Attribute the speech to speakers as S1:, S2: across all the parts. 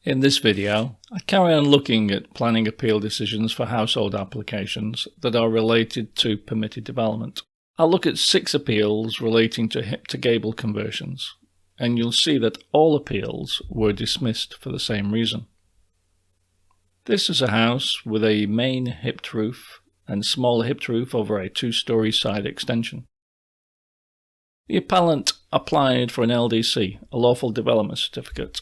S1: In this video, I carry on looking at planning appeal decisions for household applications that are related to permitted development. I'll look at 6 appeals relating to hip-to-gable conversions, and you'll see that all appeals were dismissed for the same reason. This is a house with a main hipped roof and smaller hipped roof over a 2-story side extension. The appellant applied for an LDC, a lawful development certificate,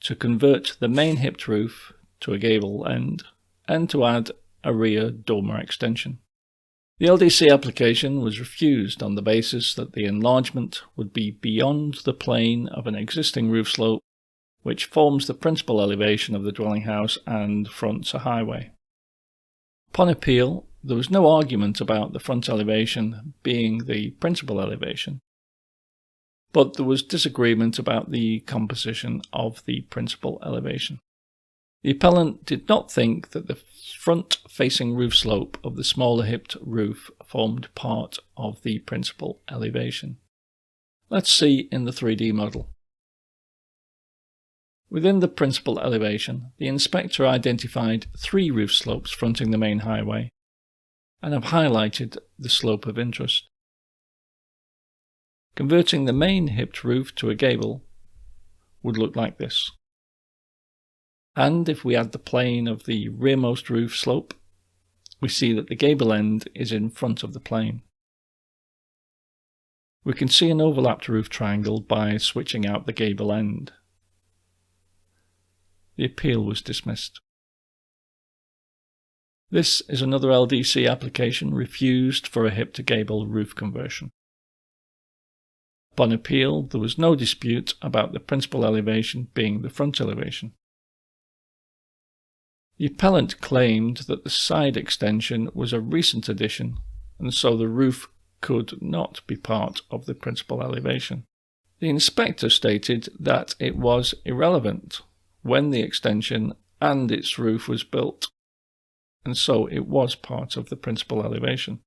S1: to convert the main hipped roof to a gable end and to add a rear dormer extension. The LDC application was refused on the basis that the enlargement would be beyond the plane of an existing roof slope which forms the principal elevation of the dwelling house and fronts a highway. Upon appeal, there was no argument about the front elevation being the principal elevation, but there was disagreement about the composition of the principal elevation. The appellant did not think that the front-facing roof slope of the smaller hipped roof formed part of the principal elevation. Let's see in the 3D model. Within the principal elevation, the inspector identified 3 roof slopes fronting the main highway, and have highlighted the slope of interest. Converting the main hipped roof to a gable would look like this. And if we add the plane of the rearmost roof slope, we see that the gable end is in front of the plane. We can see an overlapped roof triangle by switching out the gable end. The appeal was dismissed. This is another LDC application refused for a hip-to-gable roof conversion. Upon appeal, there was no dispute about the principal elevation being the front elevation. The appellant claimed that the side extension was a recent addition, and so the roof could not be part of the principal elevation. The inspector stated that it was irrelevant when the extension and its roof was built, and so it was part of the principal elevation.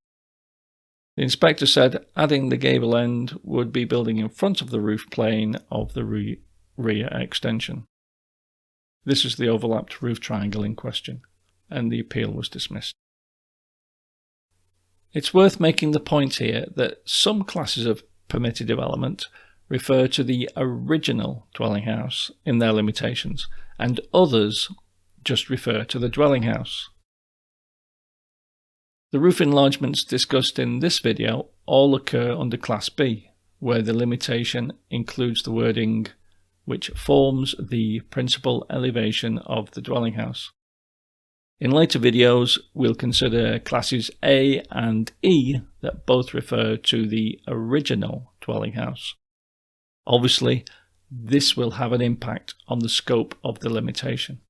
S1: The inspector said adding the gable end would be building in front of the roof plane of the rear extension. This is the overlapped roof triangle in question, and the appeal was dismissed. It's worth making the point here that some classes of permitted development refer to the original dwelling house in their limitations, and others just refer to the dwelling house. The roof enlargements discussed in this video all occur under Class B, where the limitation includes the wording which forms the principal elevation of the dwelling house. In later videos, we'll consider Classes A and E that both refer to the original dwelling house. Obviously, this will have an impact on the scope of the limitation.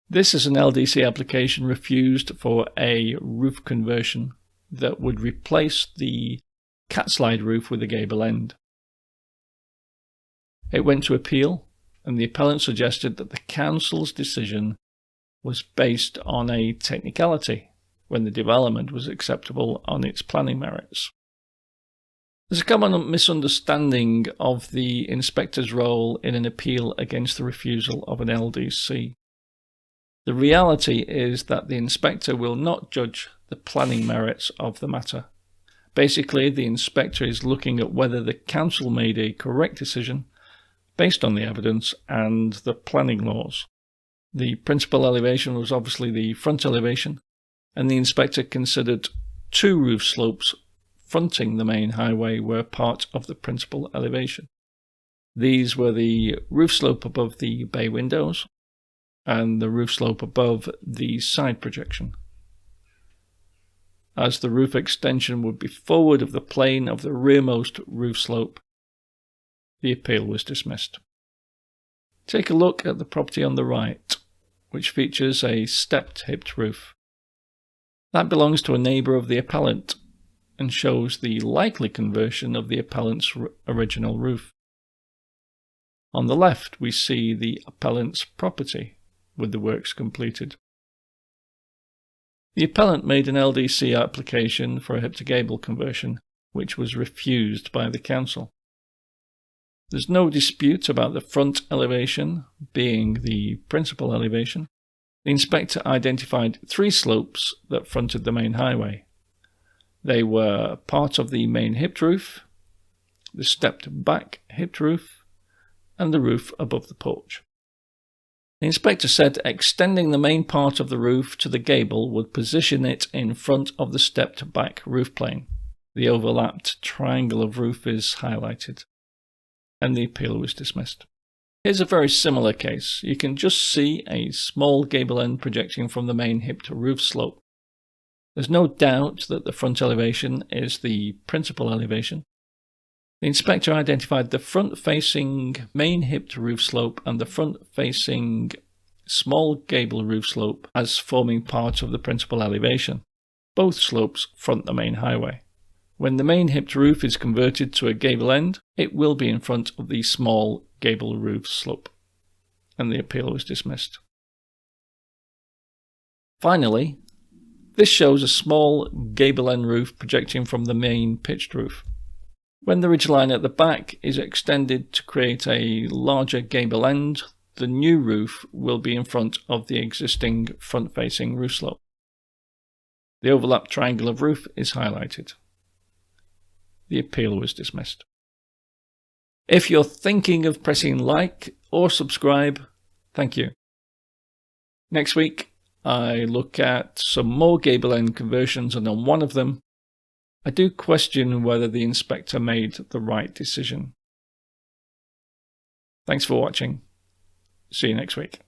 S1: This is an LDC application refused for a roof conversion that would replace the catslide roof with a gable end. It went to appeal, and the appellant suggested that the council's decision was based on a technicality when the development was acceptable on its planning merits. There's a common misunderstanding of the inspector's role in an appeal against the refusal of an LDC. The reality is that the inspector will not judge the planning merits of the matter. Basically, the inspector is looking at whether the council made a correct decision based on the evidence and the planning laws. The principal elevation was obviously the front elevation, and the inspector considered 2 roof slopes fronting the main highway were part of the principal elevation. These were the roof slope above the bay windows and the roof slope above the side projection. As the roof extension would be forward of the plane of the rearmost roof slope, the appeal was dismissed. Take a look at the property on the right, which features a stepped hipped roof. That belongs to a neighbour of the appellant and shows the likely conversion of the appellant's original roof. On the left, we see the appellant's property with the works completed. The appellant made an LDC application for a hip-to-gable conversion, which was refused by the council. There's no dispute about the front elevation being the principal elevation. The inspector identified 3 slopes that fronted the main highway. They were part of the main hipped roof, the stepped back hipped roof, and the roof above the porch. The inspector said extending the main part of the roof to the gable would position it in front of the stepped back roof plane. The overlapped triangle of roof is highlighted, and the appeal was dismissed. Here's a very similar case. You can just see a small gable end projecting from the main hipped roof slope. There's no doubt that the front elevation is the principal elevation. The inspector identified the front-facing main hipped roof slope and the front-facing small gable roof slope as forming part of the principal elevation. Both slopes front the main highway. When the main hipped roof is converted to a gable end, it will be in front of the small gable roof slope, and the appeal was dismissed. Finally, this shows a small gable end roof projecting from the main pitched roof. When the ridgeline at the back is extended to create a larger gable end, the new roof will be in front of the existing front-facing roof slope. The overlapped triangle of roof is highlighted. The appeal was dismissed. If you're thinking of pressing like or subscribe, thank you. Next week, I look at some more gable end conversions, and on one of them, I do question whether the inspector made the right decision. Thanks for watching. See you next week.